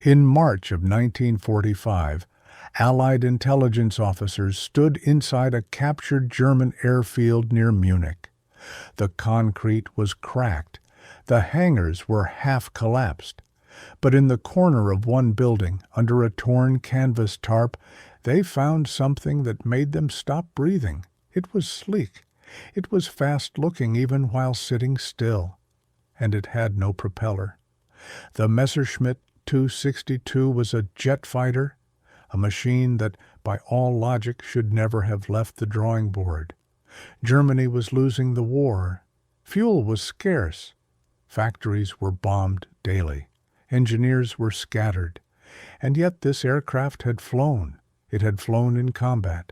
In March of 1945, Allied intelligence officers stood inside a captured German airfield near Munich. The concrete was cracked. The hangars were half collapsed. But in the corner of one building, under a torn canvas tarp, they found something that made them stop breathing. It was sleek. It was fast-looking even while sitting still. And it had no propeller. The Messerschmitt 262 was a jet fighter, a machine that, by all logic, should never have left the drawing board. Germany was losing the war. Fuel was scarce. Factories were bombed daily. Engineers were scattered. And yet this aircraft had flown. It had flown in combat,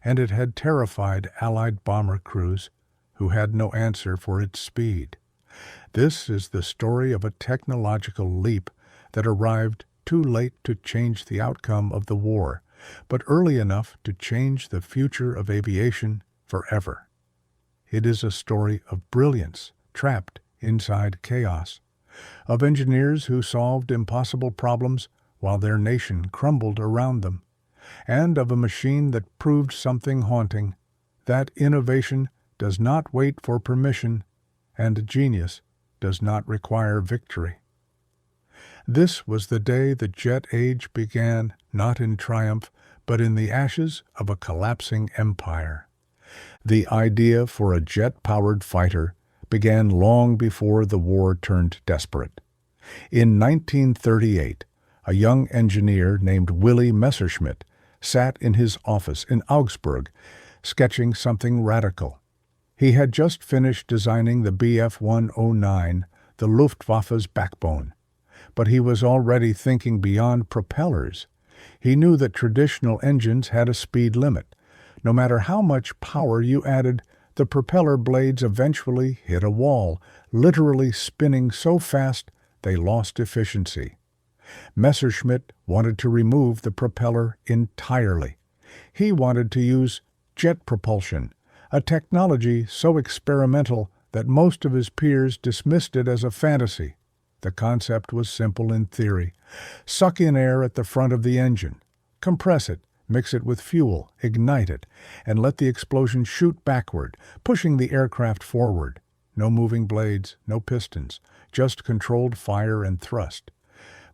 and it had terrified Allied bomber crews who had no answer for its speed. This is the story of a technological leap that arrived too late to change the outcome of the war, but early enough to change the future of aviation forever. It is a story of brilliance trapped inside chaos, of engineers who solved impossible problems while their nation crumbled around them, and of a machine that proved something haunting, that innovation does not wait for permission, and genius does not require victory. This was the day the jet age began, not in triumph, but in the ashes of a collapsing empire. The idea for a jet-powered fighter began long before the war turned desperate. In 1938, a young engineer named Willy Messerschmitt sat in his office in Augsburg, sketching something radical. He had just finished designing the Bf 109, the Luftwaffe's backbone. But he was already thinking beyond propellers. He knew that traditional engines had a speed limit. No matter how much power you added, the propeller blades eventually hit a wall, literally spinning so fast they lost efficiency. Messerschmitt wanted to remove the propeller entirely. He wanted to use jet propulsion, a technology so experimental that most of his peers dismissed it as a fantasy. The concept was simple in theory. Suck in air at the front of the engine, compress it, mix it with fuel, ignite it, and let the explosion shoot backward, pushing the aircraft forward. No moving blades, no pistons, just controlled fire and thrust.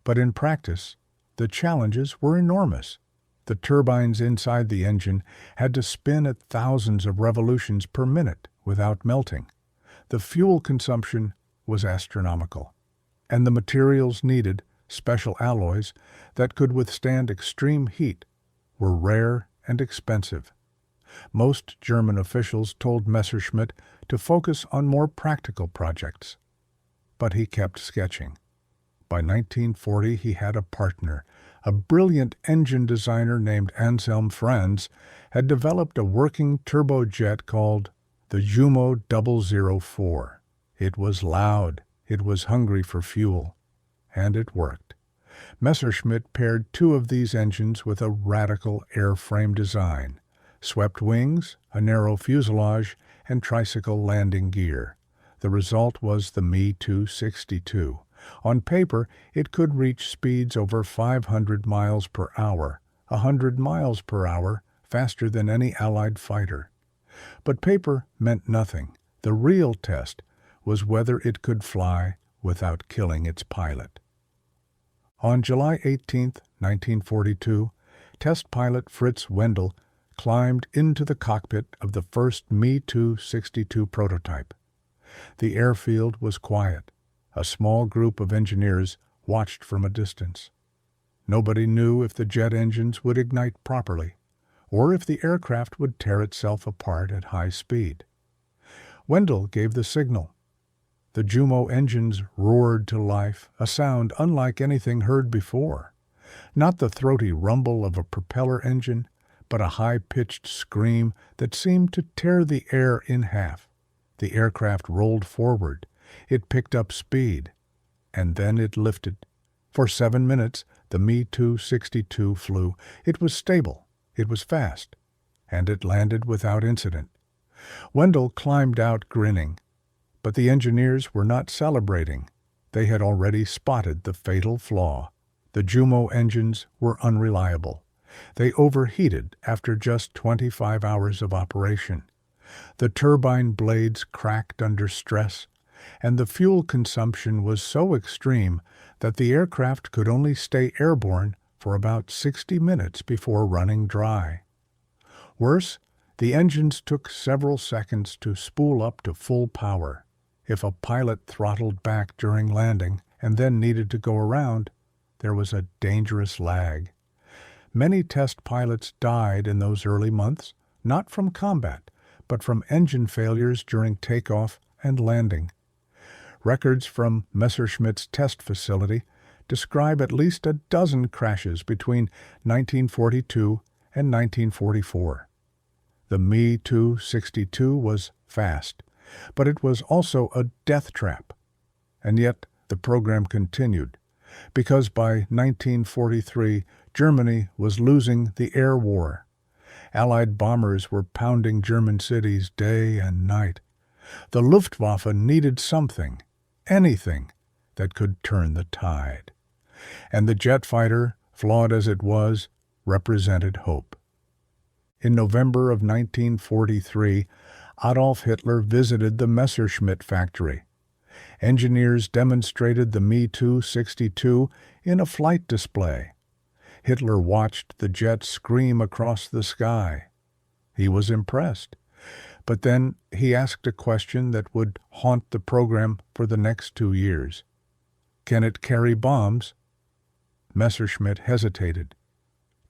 But in practice, the challenges were enormous. The turbines inside the engine had to spin at thousands of revolutions per minute without melting. The fuel consumption was astronomical, and the materials needed, special alloys that could withstand extreme heat, were rare and expensive. Most German officials told Messerschmitt to focus on more practical projects. But he kept sketching. By 1940 he had a partner. A brilliant engine designer named Anselm Franz had developed a working turbojet called the Jumo 004. It was loud, it was hungry for fuel, and it worked. Messerschmitt paired two of these engines with a radical airframe design: swept wings, a narrow fuselage, and tricycle landing gear. The result was the Me 262. On paper, it could reach speeds over 500 miles per hour, 100 miles per hour, faster than any Allied fighter. But paper meant nothing. The real test was whether it could fly without killing its pilot. On July 18, 1942, test pilot Fritz Wendel climbed into the cockpit of the first Me 262 prototype. The airfield was quiet. A small group of engineers watched from a distance. Nobody knew if the jet engines would ignite properly, or if the aircraft would tear itself apart at high speed. Wendel gave the signal. The Jumo engines roared to life, a sound unlike anything heard before. Not the throaty rumble of a propeller engine, but a high-pitched scream that seemed to tear the air in half. The aircraft rolled forward. It picked up speed, and then it lifted. For 7 minutes, the Me 262 flew. It was stable, it was fast, and it landed without incident. Wendel climbed out grinning, but the engineers were not celebrating. They had already spotted the fatal flaw. The Jumo engines were unreliable. They overheated after just 25 hours of operation. The turbine blades cracked under stress, and the fuel consumption was so extreme that the aircraft could only stay airborne for about 60 minutes before running dry. Worse, the engines took several seconds to spool up to full power. If a pilot throttled back during landing and then needed to go around, there was a dangerous lag. Many test pilots died in those early months, not from combat, but from engine failures during takeoff and landing. Records from Messerschmitt's test facility describe at least a dozen crashes between 1942 and 1944. The Me 262 was fast, but it was also a death trap. And yet the program continued, because by 1943 Germany was losing the air war. Allied bombers were pounding German cities day and night. The Luftwaffe needed something, anything, that could turn the tide. And the jet fighter, flawed as it was, represented hope. In November of 1943, Adolf Hitler visited the Messerschmitt factory. Engineers demonstrated the Me 262 in a flight display. Hitler watched the jet scream across the sky. He was impressed. But then he asked a question that would haunt the program for the next 2 years. Can it carry bombs? Messerschmitt hesitated.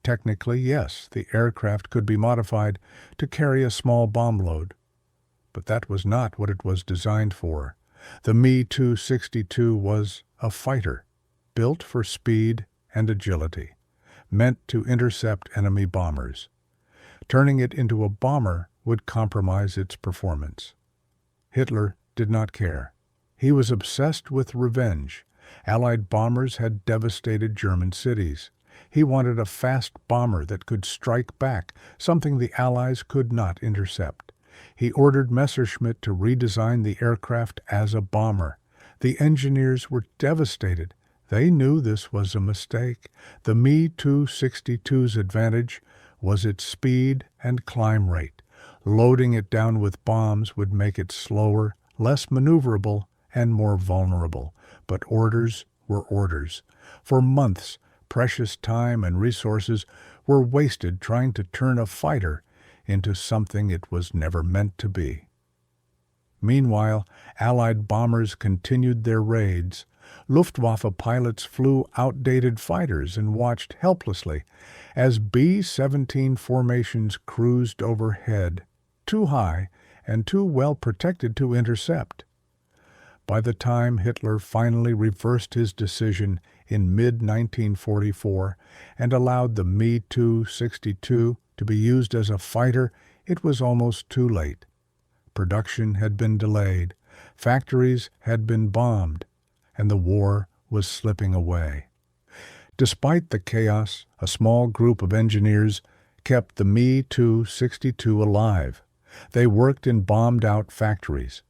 Technically, yes, the aircraft could be modified to carry a small bomb load. But that was not what it was designed for. The Me 262 was a fighter, built for speed and agility, meant to intercept enemy bombers. Turning it into a bomber would compromise its performance. Hitler did not care. He was obsessed with revenge. Allied bombers had devastated German cities. He wanted a fast bomber that could strike back, something the Allies could not intercept. He ordered Messerschmitt to redesign the aircraft as a bomber. The engineers were devastated. They knew this was a mistake. The Me 262's advantage was its speed and climb rate. Loading it down with bombs would make it slower, less maneuverable, and more vulnerable. But orders were orders. For months, precious time and resources were wasted trying to turn a fighter into something it was never meant to be. Meanwhile, Allied bombers continued their raids. Luftwaffe pilots flew outdated fighters and watched helplessly as B-17 formations cruised overhead, too high and too well protected to intercept. By the time Hitler finally reversed his decision in mid-1944 and allowed the Me 262 to be used as a fighter, it was almost too late. Production had been delayed, factories had been bombed, and the war was slipping away. Despite the chaos, a small group of engineers kept the Me 262 alive. They worked in bombed-out factories.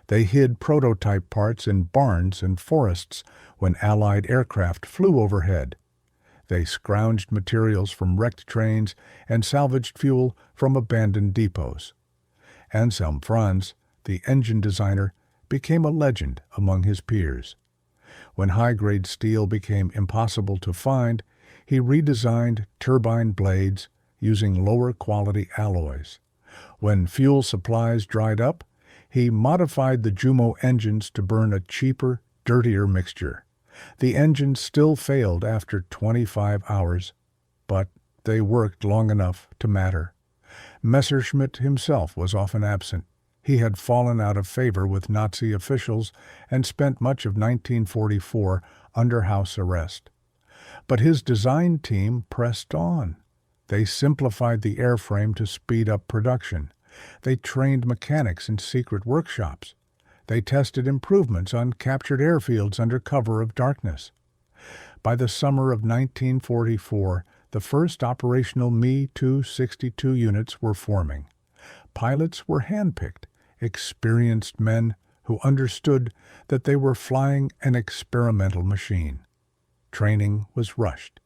They hid prototype parts in barns and forests when Allied aircraft flew overhead. They scrounged materials from wrecked trains and salvaged fuel from abandoned depots. Anselm Franz, the engine designer, became a legend among his peers. When high-grade steel became impossible to find, he redesigned turbine blades using lower-quality alloys. When fuel supplies dried up, he modified the Jumo engines to burn a cheaper, dirtier mixture. The engines still failed after 25 hours, but they worked long enough to matter. Messerschmitt himself was often absent. He had fallen out of favor with Nazi officials and spent much of 1944 under house arrest. But his design team pressed on. They simplified the airframe to speed up production. They trained mechanics in secret workshops. They tested improvements on captured airfields under cover of darkness. By the summer of 1944, the first operational Me 262 units were forming. Pilots were handpicked, experienced men who understood that they were flying an experimental machine. Training was rushed.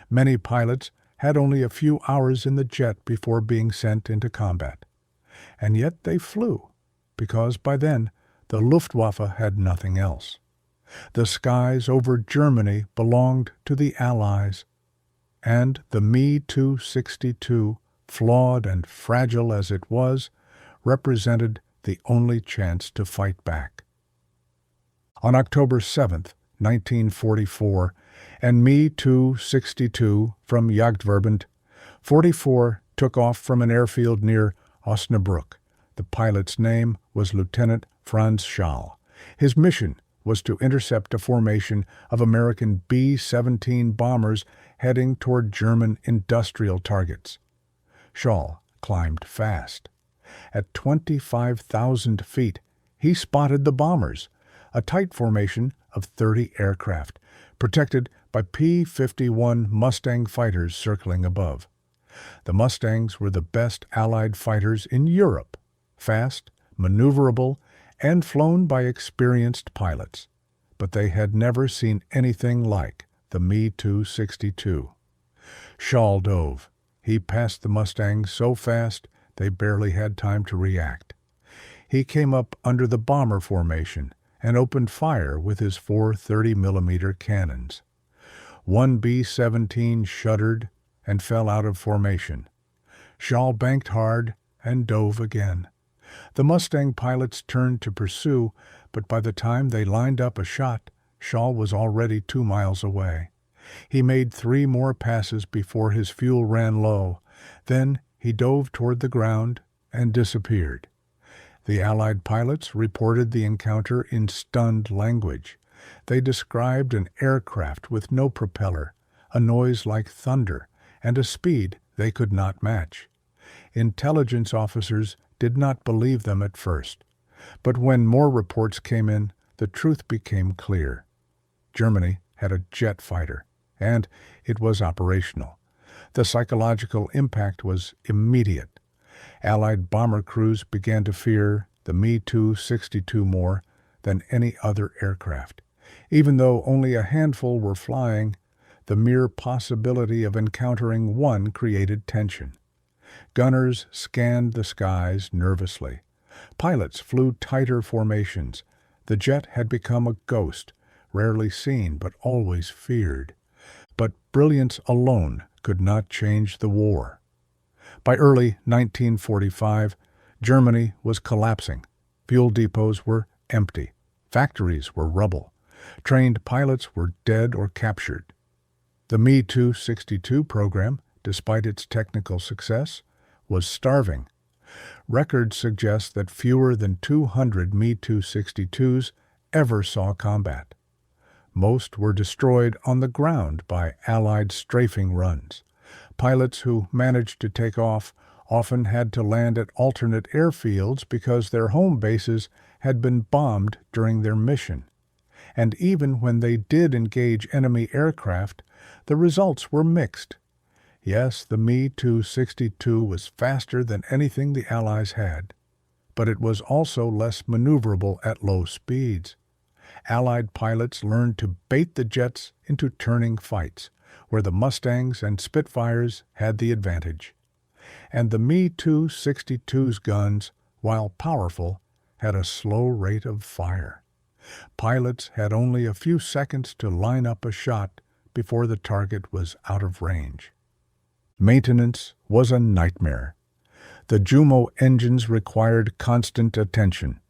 Many pilots had only a few hours in the jet before being sent into combat. And yet they flew, because by then the Luftwaffe had nothing else. The skies over Germany belonged to the Allies, and the Me 262, flawed and fragile as it was, represented the only chance to fight back. On October 7, 1944, and Me 262 from Jagdverband 44 took off from an airfield near Osnabrück. The pilot's name was Lieutenant Franz Schall. His mission was to intercept a formation of American B-17 bombers heading toward German industrial targets. Schall climbed fast. At 25,000 feet, he spotted the bombers, a tight formation of 30 aircraft, protected by P-51 Mustang fighters circling above. The Mustangs were the best Allied fighters in Europe, fast, maneuverable, and flown by experienced pilots. But they had never seen anything like the Me 262. Schall dove. He passed the Mustangs so fast they barely had time to react. He came up under the bomber formation and opened fire with his 4 30mm cannons. One B-17 shuddered and fell out of formation. Schall banked hard and dove again. The Mustang pilots turned to pursue, but by the time they lined up a shot, Schall was already 2 miles away. He made 3 more passes before his fuel ran low. Then he dove toward the ground and disappeared. The Allied pilots reported the encounter in stunned language. They described an aircraft with no propeller, a noise like thunder, and a speed they could not match. Intelligence officers did not believe them at first, but when more reports came in, the truth became clear. Germany had a jet fighter, and it was operational. The psychological impact was immediate. Allied bomber crews began to fear the Me 262 more than any other aircraft. Even though only a handful were flying, the mere possibility of encountering one created tension. Gunners scanned the skies nervously. Pilots flew tighter formations. The jet had become a ghost, rarely seen but always feared. But brilliance alone could not change the war. By early 1945, Germany was collapsing. Fuel depots were empty. Factories were rubble. Trained pilots were dead or captured. The Me 262 program, despite its technical success, was starving. Records suggest that fewer than 200 Me 262s ever saw combat. Most were destroyed on the ground by Allied strafing runs. Pilots who managed to take off often had to land at alternate airfields because their home bases had been bombed during their mission. And even when they did engage enemy aircraft, the results were mixed. Yes, the Me 262 was faster than anything the Allies had, but it was also less maneuverable at low speeds. Allied pilots learned to bait the jets into turning fights, where the Mustangs and Spitfires had the advantage. And the Me 262's guns, while powerful, had a slow rate of fire. Pilots had only a few seconds to line up a shot before the target was out of range. Maintenance was a nightmare. The Jumo engines required constant attention.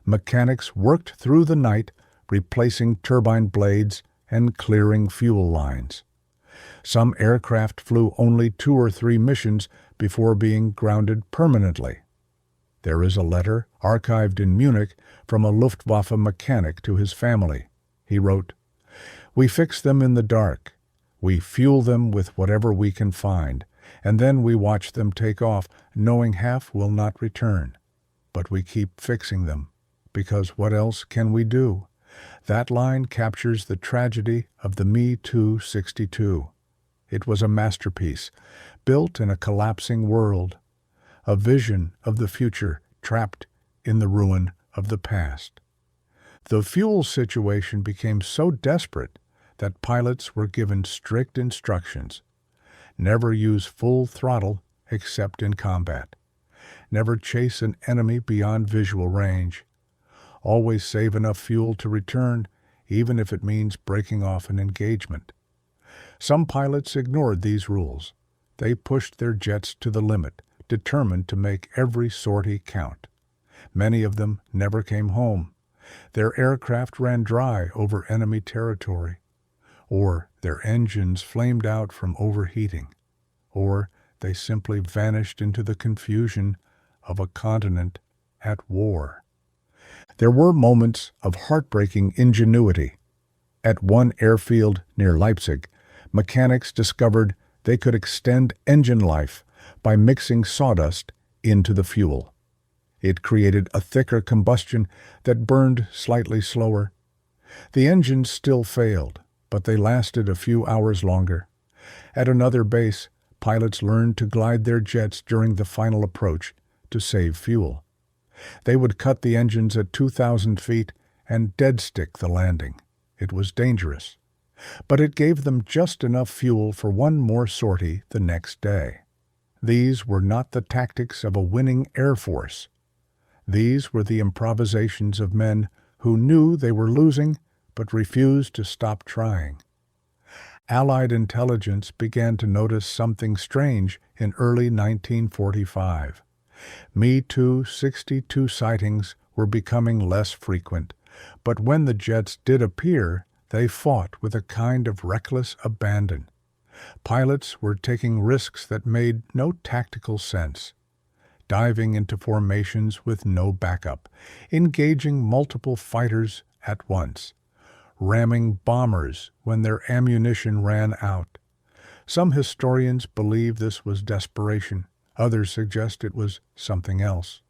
Mechanics worked through the night, replacing turbine blades and clearing fuel lines. Some aircraft flew only 2 or 3 missions before being grounded permanently. There is a letter archived in Munich from a Luftwaffe mechanic to his family. He wrote, "We fix them in the dark. We fuel them with whatever we can find, and then we watch them take off, knowing half will not return. But we keep fixing them, because what else can we do?" That line captures the tragedy of the Me 262. It was a masterpiece, built in a collapsing world, a vision of the future trapped in the ruin of the past. The fuel situation became so desperate that pilots were given strict instructions. Never use full throttle except in combat. Never chase an enemy beyond visual range. Always save enough fuel to return, even if it means breaking off an engagement. Some pilots ignored these rules. They pushed their jets to the limit, determined to make every sortie count. Many of them never came home. Their aircraft ran dry over enemy territory, or their engines flamed out from overheating, or they simply vanished into the confusion of a continent at war. There were moments of heartbreaking ingenuity. At one airfield near Leipzig, mechanics discovered they could extend engine life by mixing sawdust into the fuel. It created a thicker combustion that burned slightly slower. The engines still failed, but they lasted a few hours longer. At another base, pilots learned to glide their jets during the final approach to save fuel. They would cut the engines at 2,000 feet and dead-stick the landing. It was dangerous, but it gave them just enough fuel for one more sortie the next day. These were not the tactics of a winning air force. These were the improvisations of men who knew they were losing but refused to stop trying. Allied intelligence began to notice something strange in early 1945. Me-262 sightings were becoming less frequent, but when the jets did appear, they fought with a kind of reckless abandon. Pilots were taking risks that made no tactical sense. Diving into formations with no backup, engaging multiple fighters at once, ramming bombers when their ammunition ran out. Some historians believe this was desperation. Others suggest it was something else.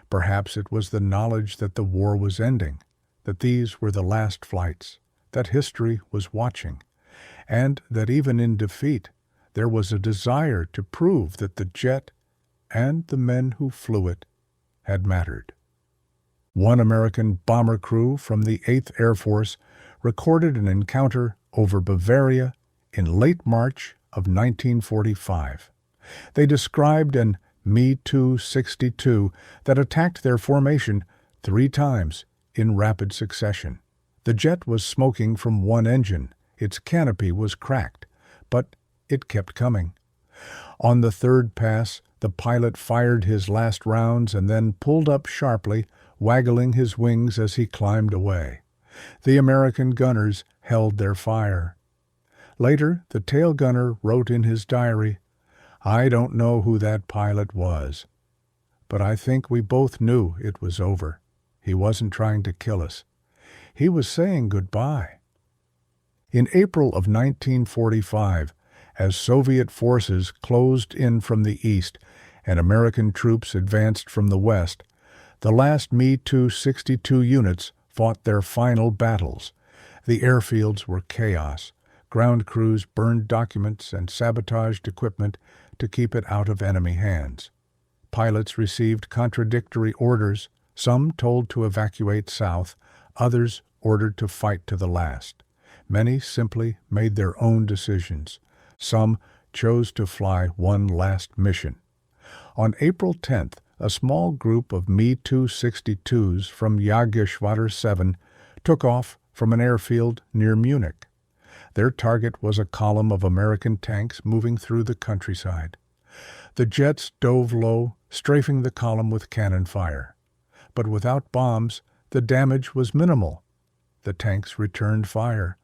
Perhaps it was the knowledge that the war was ending, that these were the last flights, that history was watching, and that even in defeat there was a desire to prove that the jet and the men who flew it had mattered. One American bomber crew from the 8th Air Force recorded an encounter over Bavaria in late March of 1945. They described an Me-262 that attacked their formation 3 times in rapid succession. The jet was smoking from one engine. Its canopy was cracked, but it kept coming. On the 3rd pass, the pilot fired his last rounds and then pulled up sharply, waggling his wings as he climbed away. The American gunners held their fire. Later, the tail gunner wrote in his diary, "I don't know who that pilot was, but I think we both knew it was over. He wasn't trying to kill us. He was saying goodbye." In April of 1945, as Soviet forces closed in from the east and American troops advanced from the west, the last Me-262 units fought their final battles. The airfields were chaos. Ground crews burned documents and sabotaged equipment to keep it out of enemy hands. Pilots received contradictory orders, some told to evacuate south, others ordered to fight to the last. Many simply made their own decisions. Some chose to fly one last mission. On April 10th, a small group of Me-262s from Jagerschwader 7 took off from an airfield near Munich. Their target was a column of American tanks moving through the countryside. The jets dove low, strafing the column with cannon fire. But without bombs, the damage was minimal. The tanks returned fire.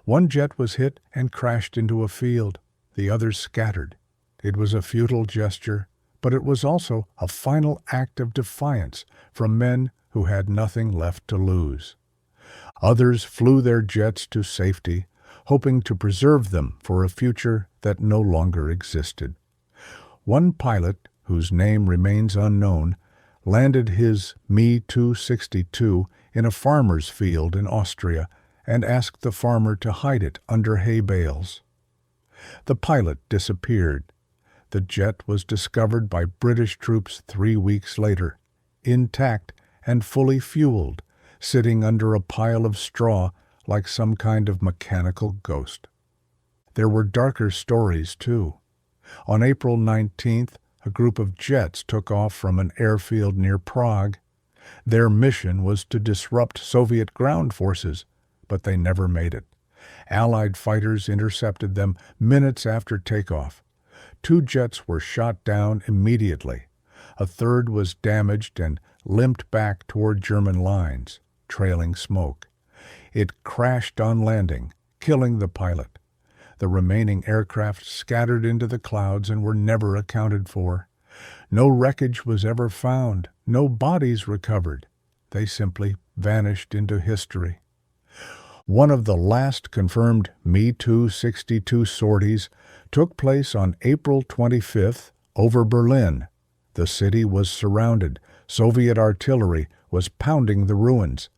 One jet was hit and crashed into a field. The others scattered. It was a futile gesture, but it was also a final act of defiance from men who had nothing left to lose. Others flew their jets to safety, hoping to preserve them for a future that no longer existed. One pilot, whose name remains unknown, landed his Me-262 in a farmer's field in Austria and asked the farmer to hide it under hay bales. The pilot disappeared. The jet was discovered by British troops 3 weeks later, intact and fully fueled, sitting under a pile of straw like some kind of mechanical ghost. There were darker stories, too. On April 19th, a group of jets took off from an airfield near Prague. Their mission was to disrupt Soviet ground forces, but they never made it. Allied fighters intercepted them minutes after takeoff. 2 jets were shot down immediately. A third was damaged and limped back toward German lines, trailing smoke. It crashed on landing, killing the pilot. The remaining aircraft scattered into the clouds and were never accounted for. No wreckage was ever found, no bodies recovered. They simply vanished into history. One of the last confirmed Me-262 sorties took place on April 25th over Berlin. The city was surrounded. Soviet artillery was pounding the ruins.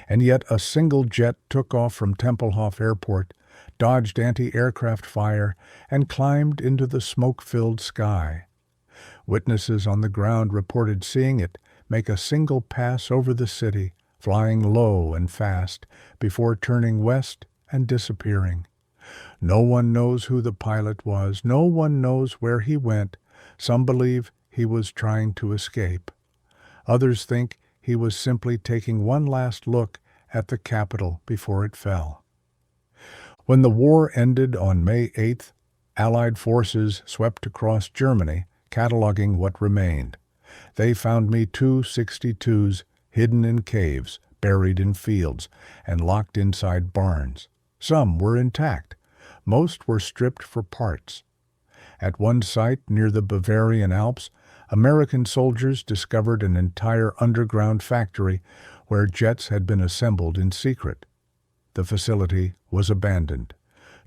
And yet a single jet took off from Tempelhof Airport, dodged anti-aircraft fire, and climbed into the smoke-filled sky. Witnesses on the ground reported seeing it make a single pass over the city, flying low and fast, before turning west and disappearing. No one knows who the pilot was. No one knows where he went. Some believe he was trying to escape. Others think he was simply taking one last look at the capital before it fell. When the war ended on May 8th, Allied forces swept across Germany, cataloging what remained. They found Me-262s hidden in caves, buried in fields, and locked inside barns. Some were intact. Most were stripped for parts. At one site near the Bavarian Alps, American soldiers discovered an entire underground factory where jets had been assembled in secret. The facility was abandoned.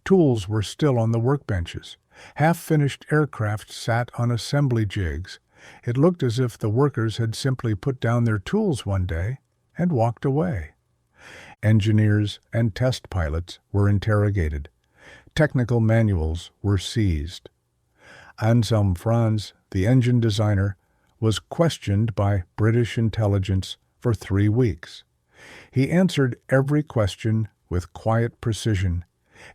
Tools were still on the workbenches. Half-finished aircraft sat on assembly jigs. It looked as if the workers had simply put down their tools one day and walked away. Engineers and test pilots were interrogated. Technical manuals were seized. Anselm Franz, the engine designer, was questioned by British intelligence for 3 weeks. He answered every question with quiet precision,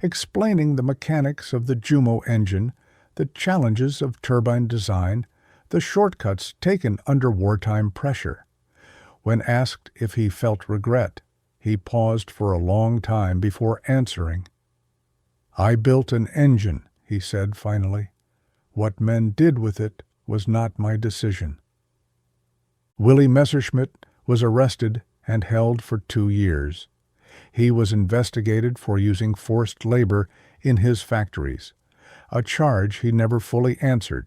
explaining the mechanics of the Jumo engine, the challenges of turbine design, the shortcuts taken under wartime pressure. When asked if he felt regret, he paused for a long time before answering. "I built an engine," he said finally. "What men did with it was not my decision." Willy Messerschmitt was arrested and held for 2 years. He was investigated for using forced labor in his factories, a charge he never fully answered.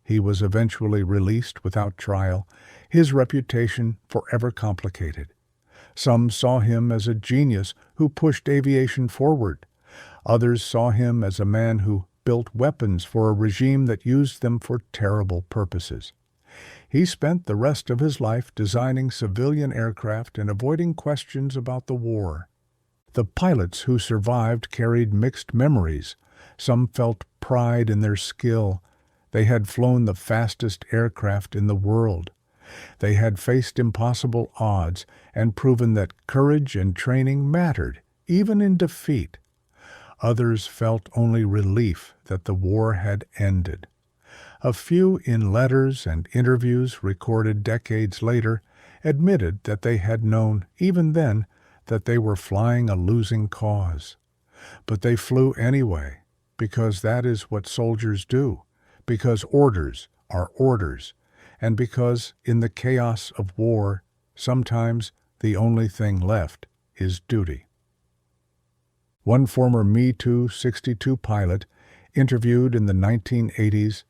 He was eventually released without trial, his reputation forever complicated. Some saw him as a genius who pushed aviation forward. Others saw him as a man who built weapons for a regime that used them for terrible purposes. He spent the rest of his life designing civilian aircraft and avoiding questions about the war. The pilots who survived carried mixed memories. Some felt pride in their skill. They had flown the fastest aircraft in the world. They had faced impossible odds and proven that courage and training mattered, even in defeat. Others felt only relief that the war had ended. A few, in letters and interviews recorded decades later, admitted that they had known, even then, that they were flying a losing cause. But they flew anyway, because that is what soldiers do, because orders are orders, and because in the chaos of war, sometimes the only thing left is duty. One former Me-262 pilot, interviewed in the 1980s,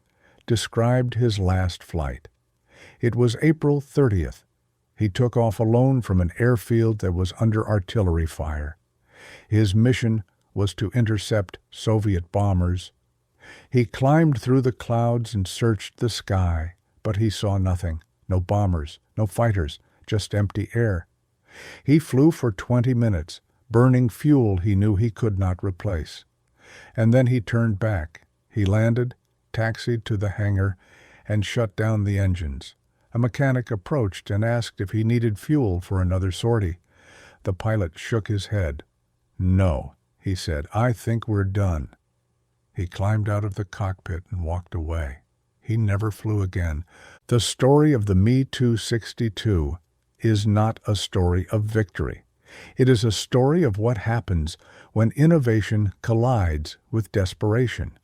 described his last flight. It was April 30th. He took off alone from an airfield that was under artillery fire. His mission was to intercept Soviet bombers. He climbed through the clouds and searched the sky, but he saw nothing. No bombers, no fighters, just empty air. He flew for 20 minutes, burning fuel he knew he could not replace. And then he turned back. He landed, taxied to the hangar, and shut down the engines. A mechanic approached and asked if he needed fuel for another sortie. The pilot shook his head. "No," he said, "I think we're done." He climbed out of the cockpit and walked away. He never flew again. The story of the Me-262 is not a story of victory. It is a story of what happens when innovation collides with desperation,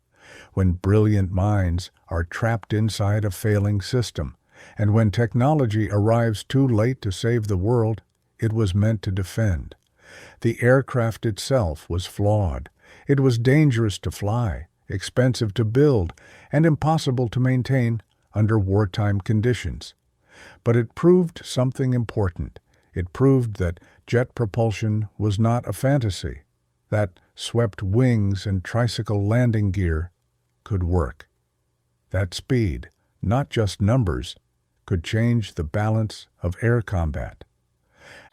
when brilliant minds are trapped inside a failing system, and when technology arrives too late to save the world it was meant to defend. The aircraft itself was flawed. It was dangerous to fly, expensive to build, and impossible to maintain under wartime conditions. But it proved something important. It proved that jet propulsion was not a fantasy, that swept wings and tricycle landing gear could work. That speed, not just numbers, could change the balance of air combat.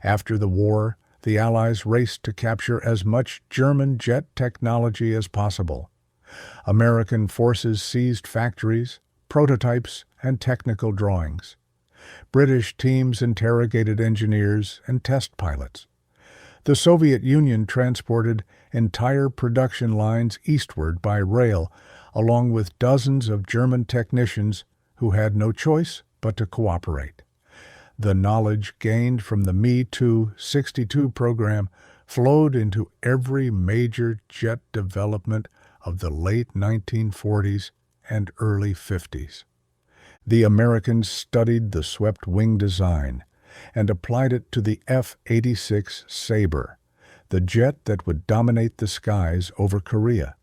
After the war, the Allies raced to capture as much German jet technology as possible. American forces seized factories, prototypes, and technical drawings. British teams interrogated engineers and test pilots. The Soviet Union transported entire production lines eastward by rail, along with dozens of German technicians who had no choice but to cooperate. The knowledge gained from the Me-262 program flowed into every major jet development of the late 1940s and early 50s. The Americans studied the swept wing design and applied it to the F-86 Sabre, the jet that would dominate the skies over Korea.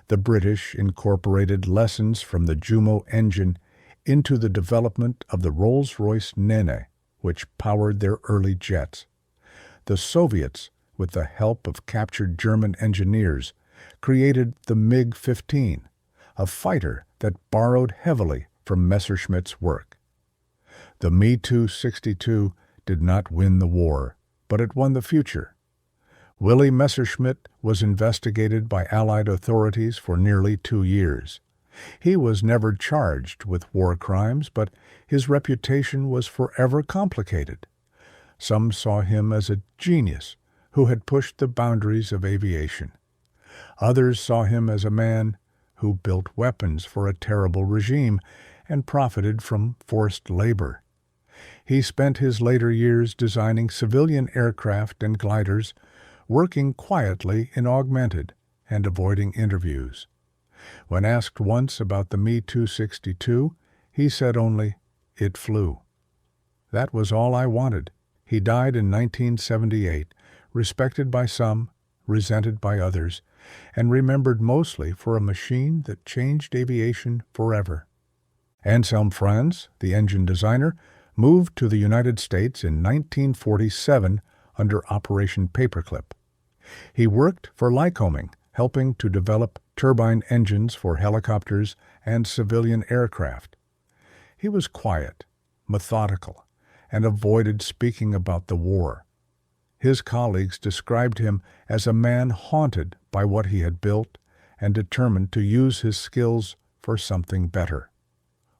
The British incorporated lessons from the Jumo engine into the development of the Rolls-Royce Nene, which powered their early jets. The Soviets, with the help of captured German engineers, created the MiG-15, a fighter that borrowed heavily from Messerschmitt's work. The Me-262 did not win the war, but it won the future. Willy Messerschmitt was investigated by Allied authorities for nearly 2 years. He was never charged with war crimes, but his reputation was forever complicated. Some saw him as a genius who had pushed the boundaries of aviation. Others saw him as a man who built weapons for a terrible regime and profited from forced labor. He spent his later years designing civilian aircraft and gliders, working quietly in augmented and avoiding interviews. When asked once about the Me-262, he said only, "It flew." That was all I wanted. He died in 1978, respected by some, resented by others, and remembered mostly for a machine that changed aviation forever. Anselm Franz, the engine designer, moved to the United States in 1947 under Operation Paperclip. He worked for Lycoming, helping to develop turbine engines for helicopters and civilian aircraft. He was quiet, methodical, and avoided speaking about the war. His colleagues described him as a man haunted by what he had built and determined to use his skills for something better.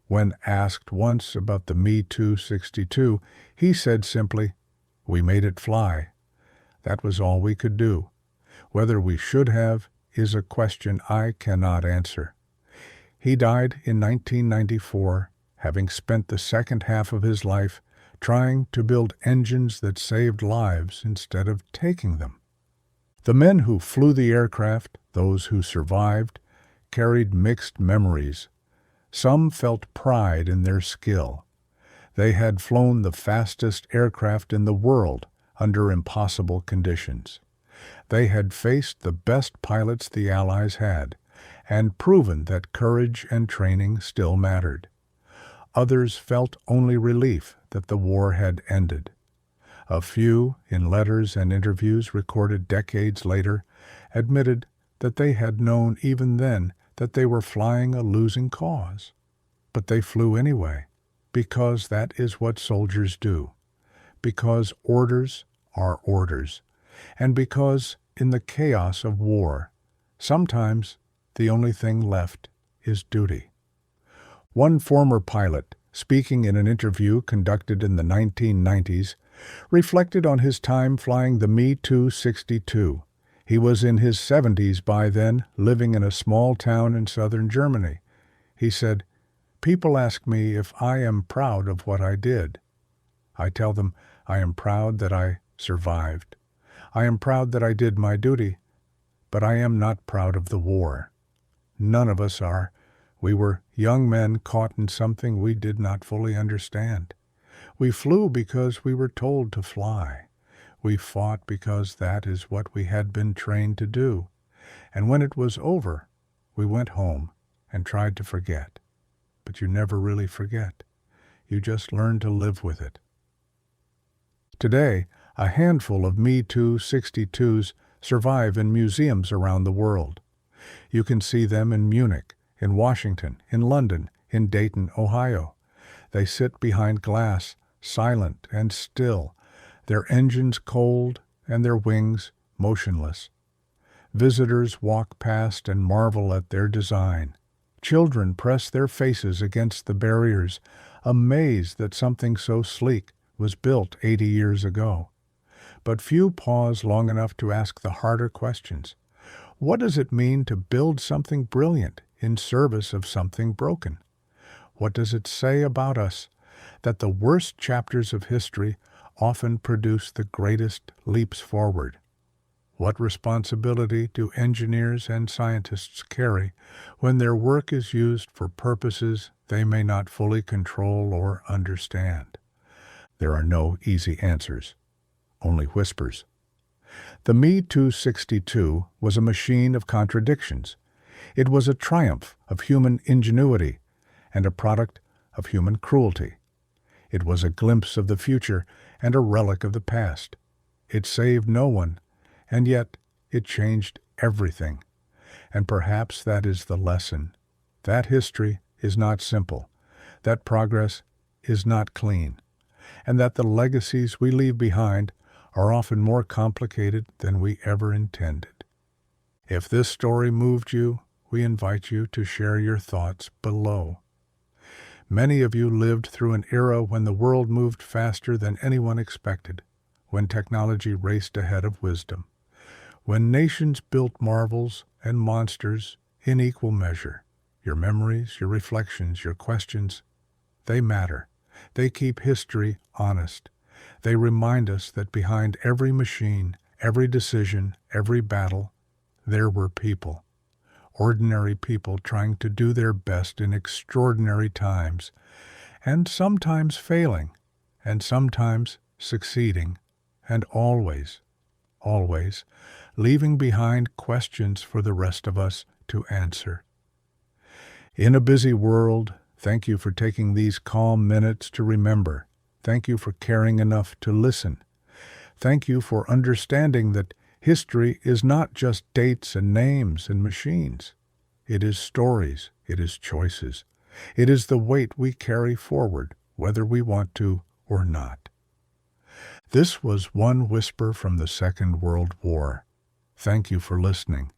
When asked once about the Me-262, he said simply, "We made it fly. That was all we could do. Whether we should have is a question I cannot answer." He died in 1994, having spent the second half of his life trying to build engines that saved lives instead of taking them. The men who flew the aircraft, those who survived, carried mixed memories. Some felt pride in their skill. They had flown the fastest aircraft in the world under impossible conditions. They had faced the best pilots the Allies had, and proven that courage and training still mattered. Others felt only relief that the war had ended. A few, in letters and interviews recorded decades later, admitted that they had known even then that they were flying a losing cause. But they flew anyway, because that is what soldiers do, because orders are orders, and because, in the chaos of war, sometimes the only thing left is duty. One former pilot, speaking in an interview conducted in the 1990s, reflected on his time flying the Me-262. He was in his 70s by then, living in a small town in southern Germany. He said, "People ask me if I am proud of what I did. I tell them I am proud that I survived. I am proud that I did my duty, but I am not proud of the war. None of us are. We were young men caught in something we did not fully understand. We flew because we were told to fly. We fought because that is what we had been trained to do. And when it was over, we went home and tried to forget. But you never really forget. You just learn to live with it." Today, a handful of Me Too 62s survive in museums around the world. You can see them in Munich, in Washington, in London, in Dayton, Ohio. They sit behind glass, silent and still, their engines cold and their wings motionless. Visitors walk past and marvel at their design. Children press their faces against the barriers, amazed that something so sleek was built 80 years ago. But few pause long enough to ask the harder questions. What does it mean to build something brilliant in service of something broken? What does it say about us that the worst chapters of history often produce the greatest leaps forward? What responsibility do engineers and scientists carry when their work is used for purposes they may not fully control or understand? There are no easy answers, only whispers. The Me Too 62 was a machine of contradictions. It was a triumph of human ingenuity and a product of human cruelty. It was a glimpse of the future and a relic of the past. It saved no one, and yet it changed everything. And perhaps that is the lesson. That history is not simple, that progress is not clean, and that the legacies we leave behind are often more complicated than we ever intended. If this story moved you, we invite you to share your thoughts below. Many of you lived through an era when the world moved faster than anyone expected, when technology raced ahead of wisdom, when nations built marvels and monsters in equal measure. Your memories, your reflections, your questions, they matter. They keep history honest. They remind us that behind every machine, every decision, every battle, there were people. Ordinary people trying to do their best in extraordinary times, and sometimes failing, and sometimes succeeding, and always, always, leaving behind questions for the rest of us to answer. In a busy world, thank you for taking these calm minutes to remember. Thank you for caring enough to listen. Thank you for understanding that history is not just dates and names and machines. It is stories. It is choices. It is the weight we carry forward, whether we want to or not. This was one whisper from the Second World War. Thank you for listening.